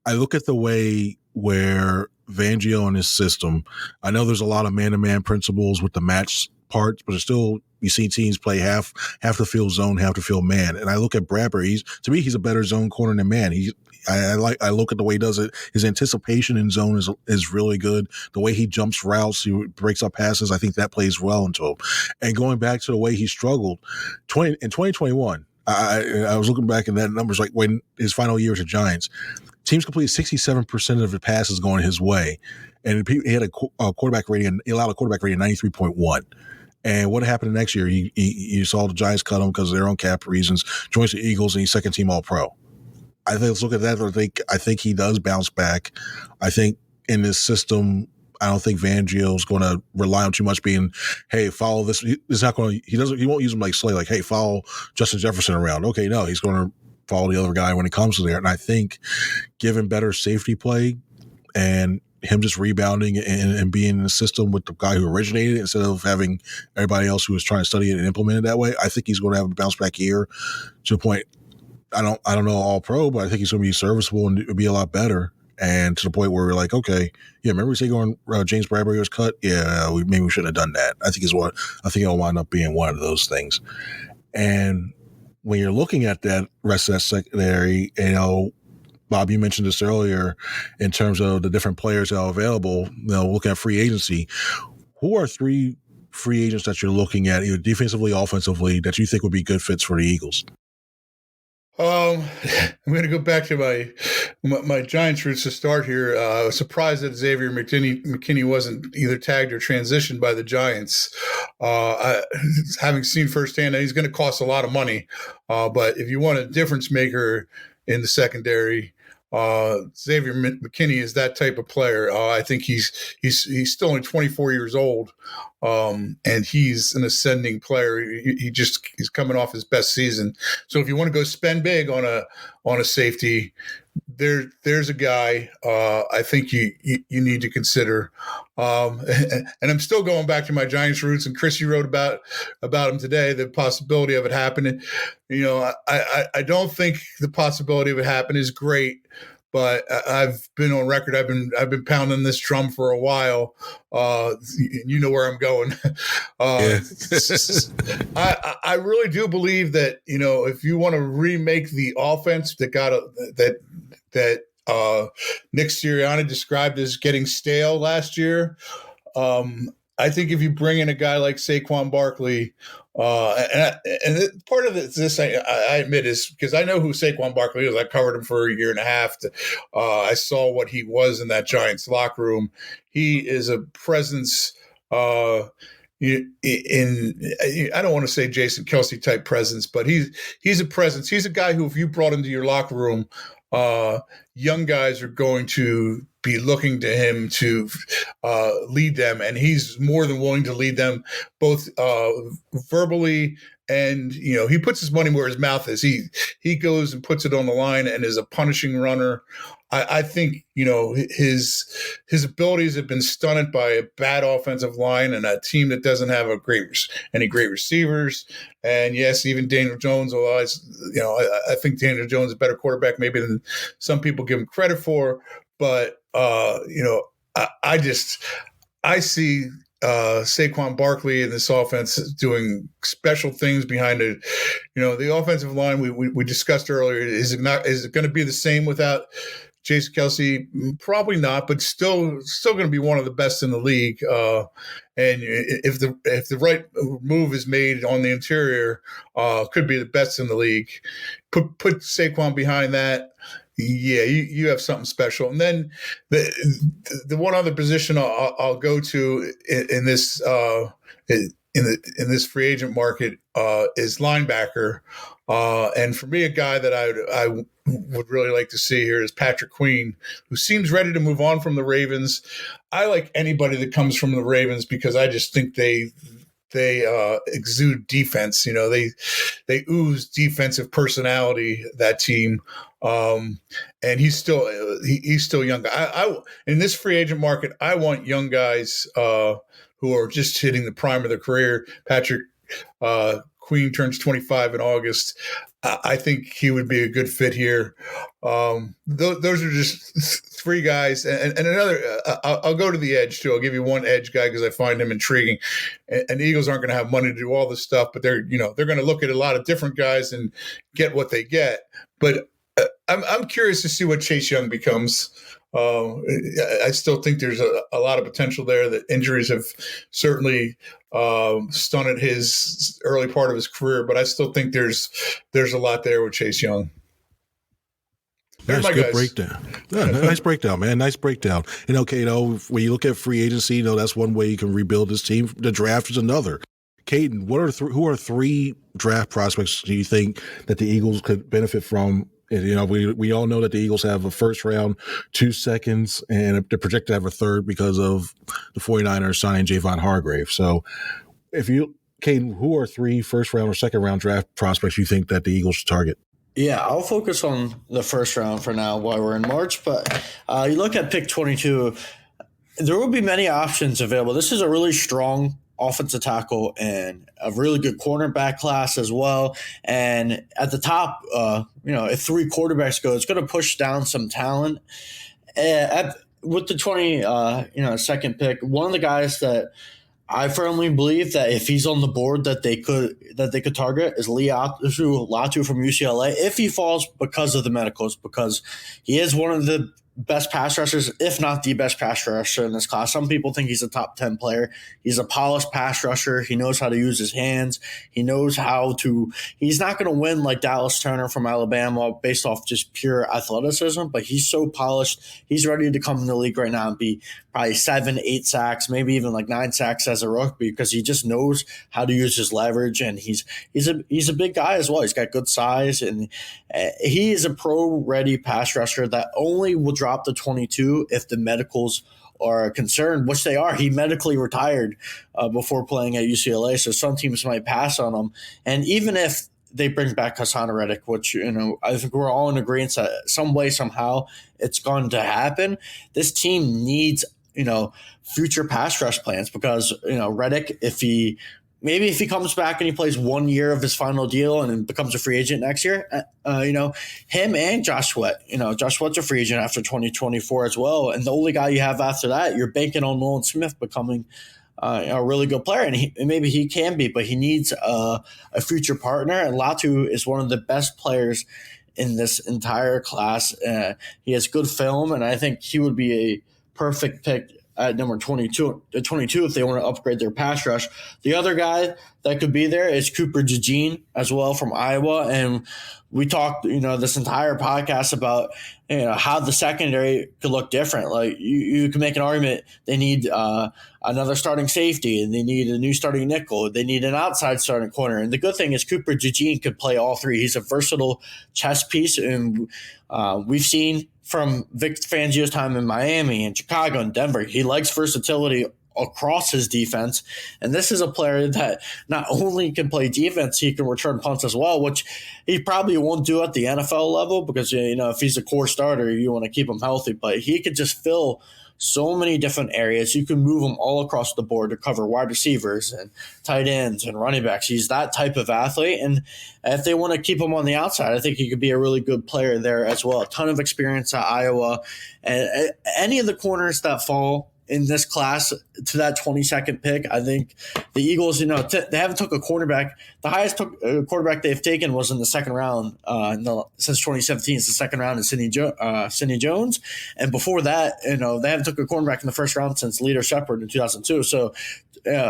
I look at the way where Fangio and his system, I know there's a lot of man-to-man principles with the match parts, but it's still, you see teams play half the field zone, half the field man. And I look at Bradberry. To me, he's a better zone corner than man. I look at the way he does it. His anticipation in zone is really good. The way he jumps routes, he breaks up passes. I think that plays well into him. And going back to the way he struggled, in 2021, I was looking back at that numbers, like when his final year with the Giants, teams completed 67% of the passes going his way, and he had a quarterback rating. He allowed a quarterback rating of 93.1. And what happened the next year? You saw the Giants cut him because of their own cap reasons. Joins the Eagles, and he's second team All Pro. I think, let's look at that. I think he does bounce back. I think in this system, I don't think Fangio's going to rely on too much being, hey, follow this. He's not going to. He won't use him like Slay, like, hey, follow Justin Jefferson around. Okay, no, he's going to follow the other guy when it comes to there. And I think given better safety play and him just rebounding and being in the system with the guy who originated it instead of having everybody else who was trying to study it and implement it that way, I think he's going to have a bounce back year to the point. I don't know All Pro, but I think he's going to be serviceable and be a lot better. And to the point where we're like, okay, yeah, remember we say James Bradberry was cut? Yeah, maybe we shouldn't have done that. I think it'll wind up being one of those things. And when you're looking at that rest of that secondary, Bob, you mentioned this earlier in terms of the different players that are available, looking at free agency. Who are three free agents that you're looking at, either defensively, offensively, that you think would be good fits for the Eagles? I'm going to go back to my Giants roots to start here. I was surprised that Xavier McKinney wasn't either tagged or transitioned by the Giants. Having seen firsthand that he's going to cost a lot of money, but if you want a difference maker in the secondary, Xavier McKinney is that type of player. I think he's still only 24 years old, and he's an ascending player. He's coming off his best season. So if you want to go spend big on a safety, there's a guy I think you need to consider. And I'm still going back to my Giants roots. And Chris, you wrote about him today, the possibility of it happening. I don't think the possibility of it happening is great. But I've been on record. I've been pounding this drum for a while. You know where I'm going. I really do believe that if you want to remake the offense that Nick Sirianni described as getting stale last year, I think if you bring in a guy like Saquon Barkley. And part of this, I admit, is because I know who Saquon Barkley is. I covered him for a year and a half. I saw what he was in that Giants locker room. He is a presence I don't want to say Jason Kelce type presence, but he's a presence. He's a guy who, if you brought into your locker room, young guys are going to be looking to him to lead them, and he's more than willing to lead them both verbally and he puts his money where his mouth is. He goes and puts it on the line and is a punishing runner. I think his abilities have been stunted by a bad offensive line and a team that doesn't have any great receivers. And yes, even Daniel Jones, although I think Daniel Jones is a better quarterback maybe than some people give him credit for. But I see Saquon Barkley in this offense doing special things behind it. The offensive line we discussed earlier, is it going to be the same without Jason Kelce? Probably not, but still going to be one of the best in the league. And if the right move is made on the interior, could be the best in the league. Put Saquon behind that. Yeah, you have something special. And then the one other position I'll go to in this in this free agent market is linebacker. And for me, a guy that I would really like to see here is Patrick Queen, who seems ready to move on from the Ravens. I like anybody that comes from the Ravens because I just think they exude defense. They ooze defensive personality, that team. And he's still young. I in this free agent market, I want young guys who are just hitting the prime of their career. Patrick Queen turns 25 in August. I think he would be a good fit here. Those are just three guys, and another. I'll go to the edge too. I'll give you one edge guy because I find him intriguing. And the Eagles aren't going to have money to do all this stuff, but they're going to look at a lot of different guys and get what they get. But I'm curious to see what Chase Young becomes. I still think there's a lot of potential there. That injuries have certainly stunted his early part of his career, but I still think there's a lot there with Chase Young. Nice, good breakdown. Yeah, nice breakdown, man. Nice breakdown. And okay, when you look at free agency, that's one way you can rebuild this team. The draft is another. Cayden, who are three draft prospects do you think that the Eagles could benefit from? And, we all know that the Eagles have a first round, 2 seconds, and they're projected to have a third because of the 49ers signing Javon Hargrave. So Cayden, who are three first round or second round draft prospects you think that the Eagles should target? Yeah, I'll focus on the first round for now while we're in March. But you look at pick 22, there will be many options available. This is a really strong offensive tackle and a really good cornerback class as well. And at the top, if three quarterbacks go, it's going to push down some talent. With the 22nd pick, one of the guys that I firmly believe that if he's on the board that they could target is Latu from UCLA if he falls because of the medicals, because he is one of the best pass rushers, if not the best pass rusher in this class. Some people think he's a top 10 player. He's a polished pass rusher. He knows how to use his hands. He knows he's not going to win like Dallas Turner from Alabama based off just pure athleticism, but he's so polished. He's ready to come in the league right now and be probably 7-8 sacks, maybe even like 9 sacks as a rookie, because he just knows how to use his leverage. And he's a big guy as well. He's got good size, and he is a pro-ready pass rusher that only will drop to 22 if the medicals are concerned, which they are. He medically retired before playing at UCLA, so some teams might pass on him. And even if they bring back Haason Reddick, which I think we're all in agreement that some way, somehow, it's going to happen. This team needs future pass rush plans, because Reddick, if he comes back and he plays 1 year of his final deal and then becomes a free agent next year, him and Josh Sweat. Josh Sweat's a free agent after 2024 as well. And the only guy you have after that, you're banking on Nolan Smith becoming a really good player. And maybe he can be, but he needs a future partner. And Latu is one of the best players in this entire class. He has good film, and I think he would be a perfect pick at number 22 if they want to upgrade their pass rush. The other guy that could be there is Cooper DeJean as well from Iowa. And we talked, this entire podcast about, how the secondary could look different. Like you can make an argument they need another starting safety, and they need a new starting nickel. They need an outside starting corner. And the good thing is Cooper DeJean could play all three. He's a versatile chess piece, and we've seen from Vic Fangio's time in Miami and Chicago and Denver, he likes versatility across his defense. And this is a player that not only can play defense, he can return punts as well, which he probably won't do at the NFL level, because, if he's a core starter, you want to keep him healthy. But he could just fill so many different areas. You can move him all across the board to cover wide receivers and tight ends and running backs. He's that type of athlete. And if they want to keep him on the outside, I think he could be a really good player there as well. A ton of experience at Iowa. And any of the corners that fall in this class to that 22nd pick, I think the Eagles, they haven't took a quarterback. The highest quarterback they've taken was in the second round since 2017. It's the second round is Sidney Jones. And before that, they haven't took a cornerback in the first round since Leader Shepard in 2002. So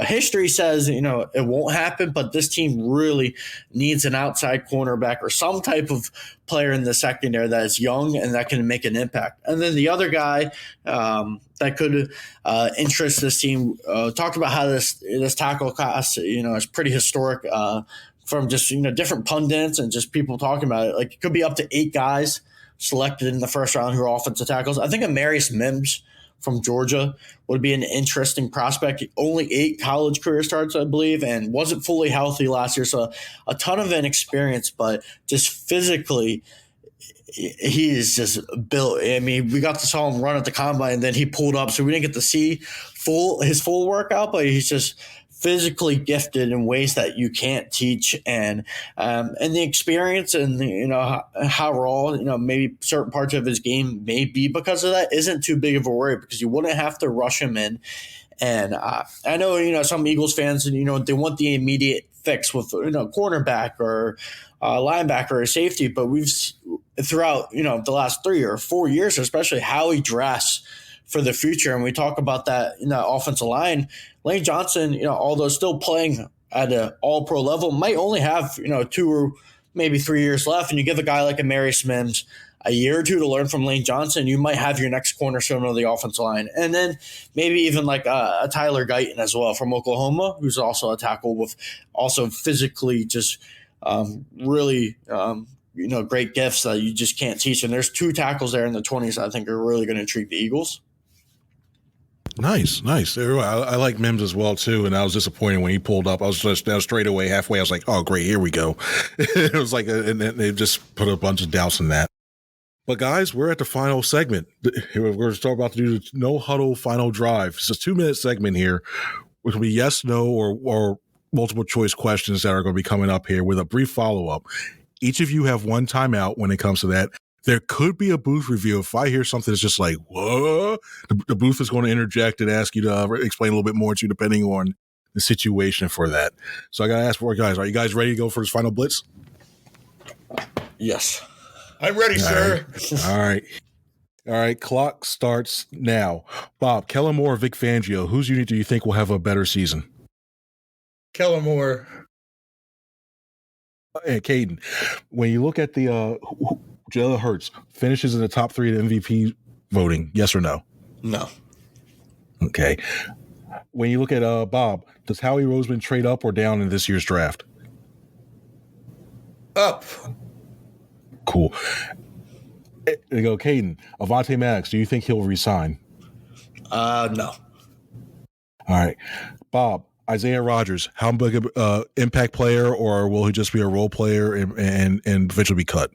history says, it won't happen, but this team really needs an outside cornerback or some type of player in the secondary that is young and that can make an impact. And then the other guy that could interest this team, talked about how this tackle class, is pretty historic from just, different pundits and just people talking about it. Like, it could be up to 8 guys selected in the first round who are offensive tackles. I think Amarius Mims from Georgia would be an interesting prospect. Only 8 college career starts, I believe, and wasn't fully healthy last year. So a ton of inexperience, but just physically, he is just built. I mean, we got to saw him run at the combine, and then he pulled up, so we didn't get to see his full workout, but he's just physically gifted in ways that you can't teach, and the experience and how raw maybe certain parts of his game may be because of that isn't too big of a worry, because you wouldn't have to rush him in. And I know some Eagles fans they want the immediate fix with cornerback or linebacker or safety, but we've throughout the last 3 or 4 years, especially, how he drafts for the future. And we talk about that in the offensive line. Lane Johnson, although still playing at an all-pro level, might only have 2 or maybe 3 years left. And you give a guy like a Marius Mims a year or two to learn from Lane Johnson, you might have your next cornerstone of the offensive line. And then maybe even like a Tyler Guyton as well from Oklahoma, who's also a tackle with also physically just really great gifts that you just can't teach. And there's 2 tackles there in the 20s I think are really going to intrigue the Eagles. Nice. I like Mims as well too, and I was disappointed when he pulled up. I was just now straight away halfway. I was like, "Oh, great, here we go." It was like, and they just put a bunch of doubts in that. But guys, we're at the final segment. We're about to do the No Huddle final drive. It's a 2-minute segment here, which will be yes, no, or multiple choice questions that are going to be coming up here with a brief follow up. Each of you have one timeout when it comes to that. There could be a booth review. If I hear something that's just like, whoa, the booth is going to interject and ask you to explain a little bit more to you, depending on the situation for that. So I got to ask for guys, are you guys ready to go for this final blitz? Yes. I'm ready, sir. All right. Clock starts now. Bob, Kellen Moore or Vic Fangio, whose unit do you think will have a better season? Kellen Moore. And Cayden, when you look at the Jalen Hurts finishes in the top 3 in MVP voting, yes or no? No. Okay. When you look at Bob, does Howie Roseman trade up or down in this year's draft? Up. Cool. There you go, Cayden. Avonte Maddox, do you think he'll resign? No. All right. Bob, Isaiah Rodgers, how big an impact player, or will he just be a role player and eventually be cut?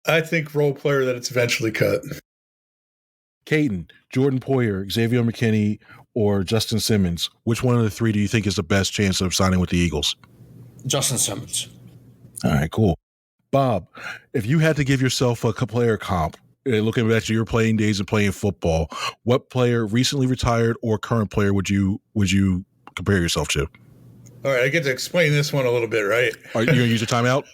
I think role player that it's eventually cut. Cayden, Jordan Poyer, Xavier McKinney, or Justin Simmons, which one of the 3 do you think is the best chance of signing with the Eagles? Justin Simmons. All right, cool. Bob, if you had to give yourself a player comp, looking back to your playing days and playing football, what player, recently retired or current player, would you compare yourself to? All right, I get to explain this one a little bit, right? Are you going to use your timeout?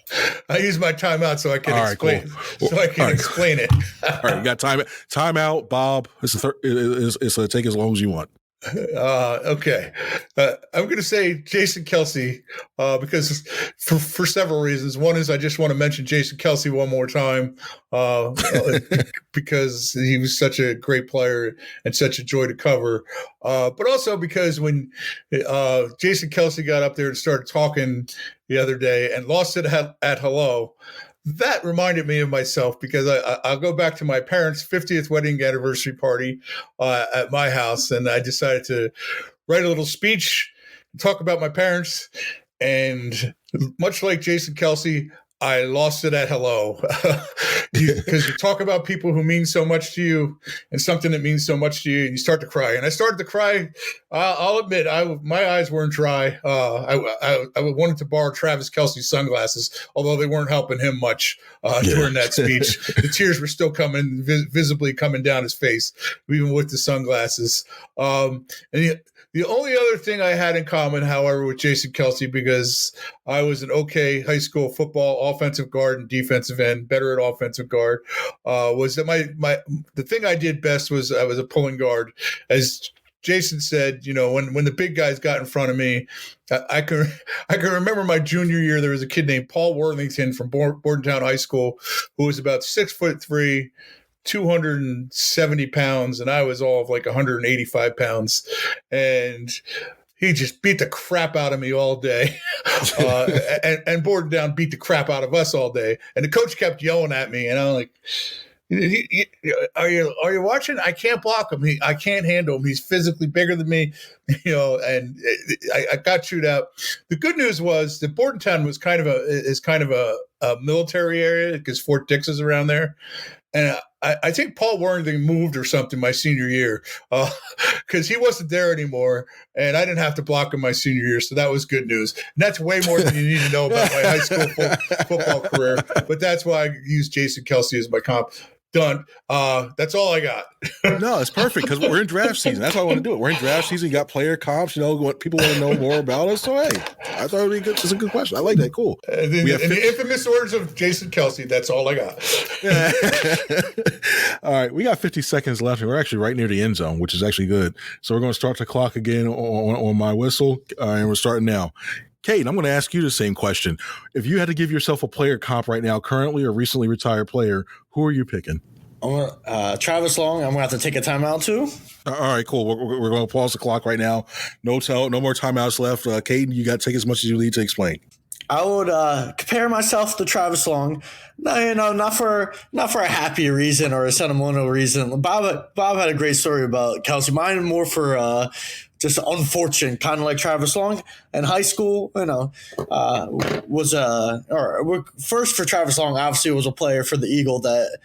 I use my timeout so I can explain. Cool. So I can explain it. All right, you got timeout, Bob. It's take as long as you want. Okay. I'm going to say Jason Kelce because for several reasons. One is I just want to mention Jason Kelce one more time because he was such a great player and such a joy to cover. But also because when Jason Kelce got up there and started talking the other day and lost it at hello, that reminded me of myself because I'll go back to my parents' 50th wedding anniversary party at my house, and I decided to write a little speech, talk about my parents, and much like Jason Kelce, I lost it at hello because you talk about people who mean so much to you and something that means so much to you, and you start to cry. And I started to cry. I'll admit, my eyes weren't dry. I wanted to borrow Travis Kelce's sunglasses, although they weren't helping him much during that speech. The tears were still coming, visibly coming down his face, even with the sunglasses. The only other thing I had in common, however, with Jason Kelce, because I was an okay high school football offensive guard and defensive end, better at offensive guard, was that the thing I did best was I was a pulling guard. As Jason said, when the big guys got in front of me, I can remember my junior year. There was a kid named Paul Worthington from Bordentown High School who was about 6'3", 270 pounds, and I was all of like 185 pounds, and he just beat the crap out of me all day. And Bordentown beat the crap out of us all day. And the coach kept yelling at me, and I'm like, are you watching? I can't block him. I can't handle him. He's physically bigger than me, and I got chewed out. The good news was that Bordentown was kind of a military area because Fort Dix is around there. And I think Paul Warrington moved or something my senior year because he wasn't there anymore, and I didn't have to block him my senior year, so that was good news. And that's way more than you need to know about my high school football career, but that's why I used Jason Kelce as my comp. Done. That's all I got. No, it's perfect because we're in draft season. That's why I want to do it. We're in draft season. You got player comps. What people want to know more about us. So hey, I thought it would be good. It's a good question. I like that. Cool. In the infamous words of Jason Kelce, that's all I got. All right, we got 50 seconds left, and we're actually right near the end zone, which is actually good. So we're going to start the clock again on my whistle, and we're starting now. Cayden, I'm going to ask you the same question. If you had to give yourself a player comp right now, currently or recently retired player, who are you picking? Travis Long. I'm going to have to take a timeout too. All right, cool. We're going to pause the clock right now. No more timeouts left. Cayden, you got to take as much as you need to explain. I would compare myself to Travis Long. No, not for a happy reason or a sentimental reason. Bob had a great story about Kelce. Mine more for just unfortunate, kind of like Travis Long. In high school, was first for Travis Long. Obviously, was a player for the Eagle that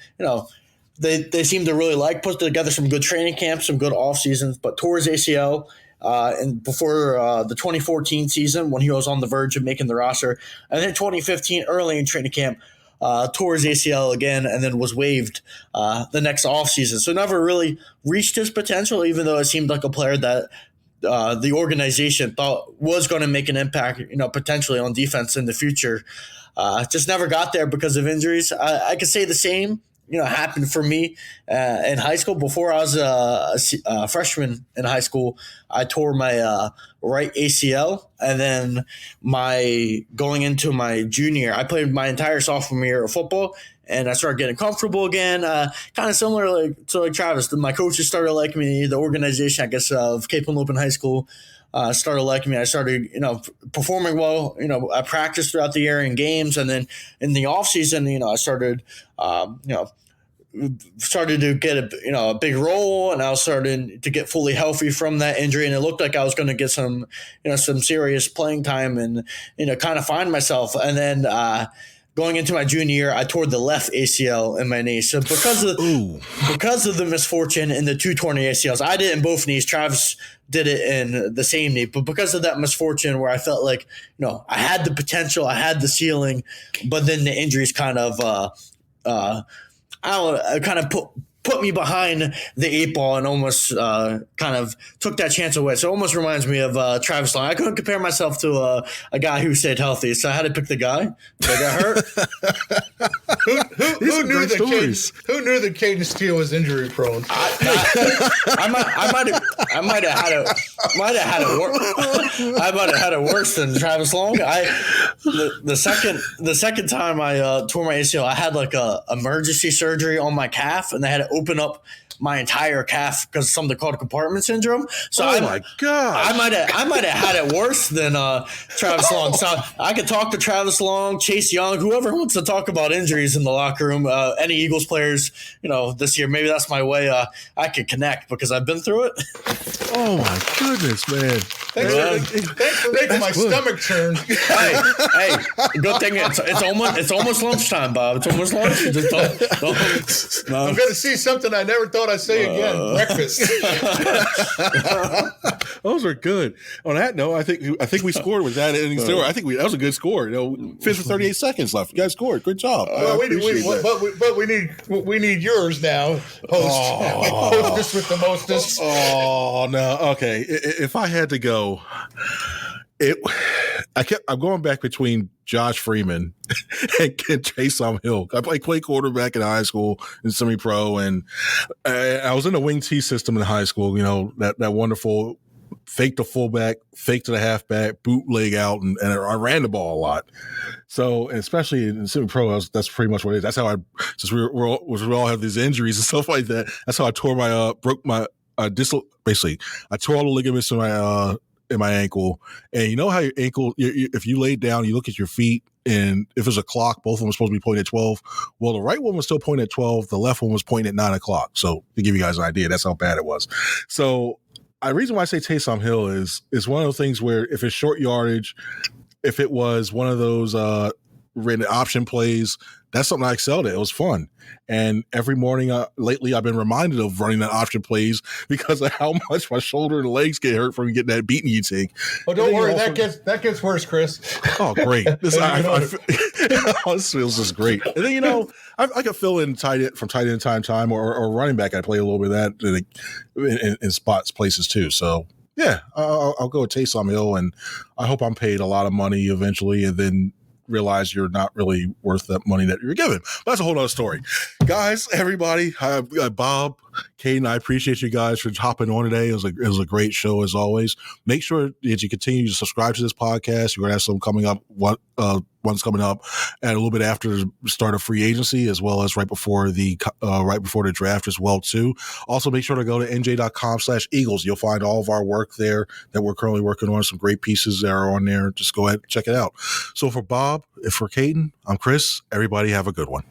they seemed to really like. Put together some good training camps, some good off seasons, but tore his ACL. And before the 2014 season, when he was on the verge of making the roster, and then 2015 early in training camp, tore his ACL again, and then was waived the next offseason. So never really reached his potential, even though it seemed like a player that the organization thought was going to make an impact, potentially on defense in the future. Just never got there because of injuries. I could say the same. Happened for me in high school. Before I was a freshman in high school, I tore my right ACL, and then going into my junior, I played my entire sophomore year of football, and I started getting comfortable again. Kind of similar to Travis. My coaches started liking me. The organization, I guess, of Cape and Lupin High School started liking me. I started, performing well. I practiced throughout the year in games, and then in the off season, I started, started to get a big role, and I was starting to get fully healthy from that injury, and it looked like I was going to get some serious playing time and kind of find myself. And then going into my junior year, I tore the left ACL in my knee. So because of the misfortune in the two torn ACLs, I did it in both knees. Travis did it in the same knee, but because of that misfortune, where I felt like I had the potential, I had the ceiling, but then the injuries kind of kind of put me behind the eight ball and almost kind of took that chance away. So it almost reminds me of Travis Long. I couldn't compare myself to a guy who stayed healthy, so I had to pick the guy that got hurt. Who knew that Cayden Steel was injury prone? I might have had it worse than Travis Long. The second time I tore my ACL, I had like a emergency surgery on my calf, and they had to open up my entire calf because of something called compartment syndrome. So my God, I might have had it worse than Travis Long. So I could talk to Travis Long, Chase Young, whoever wants to talk about injuries in the locker room. Any Eagles players, this year, maybe that's my way. I could connect because I've been through it. Oh my goodness, man! Thanks for making my stomach churn. Hey, good thing it's almost lunchtime, Bob. It's almost lunch. Just I'm going to see something I never thought I'd say again. Breakfast. Those are good. On that note, I think we scored with that. I think that was a good score. Finished with 38 seconds left. You guys scored. Good job. Well, we need yours now. Hostess with the mostest. Oh no. Okay. If I had to go, I'm going back between Josh Freeman and Jason Hill. I played quarterback in high school and semi-pro, and I was in the wing T system in high school. That wonderful fake to fullback, fake to the halfback, bootleg out, and I ran the ball a lot. So, and especially in semi-pro, that's pretty much what it is. That's how since we all have these injuries and stuff like that. That's how I tore broke my basically I tore all the ligaments in my ankle. And you know how your ankle, if you lay down, you look at your feet, and if there's a clock, both of them are supposed to be pointing at 12. Well, the right one was still pointing at 12. The left one was pointing at 9 o'clock. So to give you guys an idea, that's how bad it was. So the reason why I say Taysom Hill is one of those things where if it's short yardage, if it was one of those ran option plays. That's something I excelled at. It was fun. And every morning lately, I've been reminded of running that option plays because of how much my shoulder and legs get hurt from getting that beating you take. Oh, don't worry. That gets worse, Chris. Oh, great. This feels just great. And then, I could fill in tight end time or running back. I play a little bit of that in spots places too. So, yeah, I'll go with Taysom Hill, and I hope I'm paid a lot of money eventually and then realize you're not really worth that money that you're given. But that's a whole other story. Guys, everybody, Bob, Cayden, I appreciate you guys for hopping on today. It was a great show as always. Make sure that you continue to subscribe to this podcast. We're going to have some coming up, one's coming up and a little bit after the start of free agency, as well as right before the draft as well too. Also, make sure to go to NJ.com/Eagles. You'll find all of our work there that we're currently working on. Some great pieces that are on there. Just go ahead and check it out. So for Bob, for Cayden, I'm Chris. Everybody have a good one.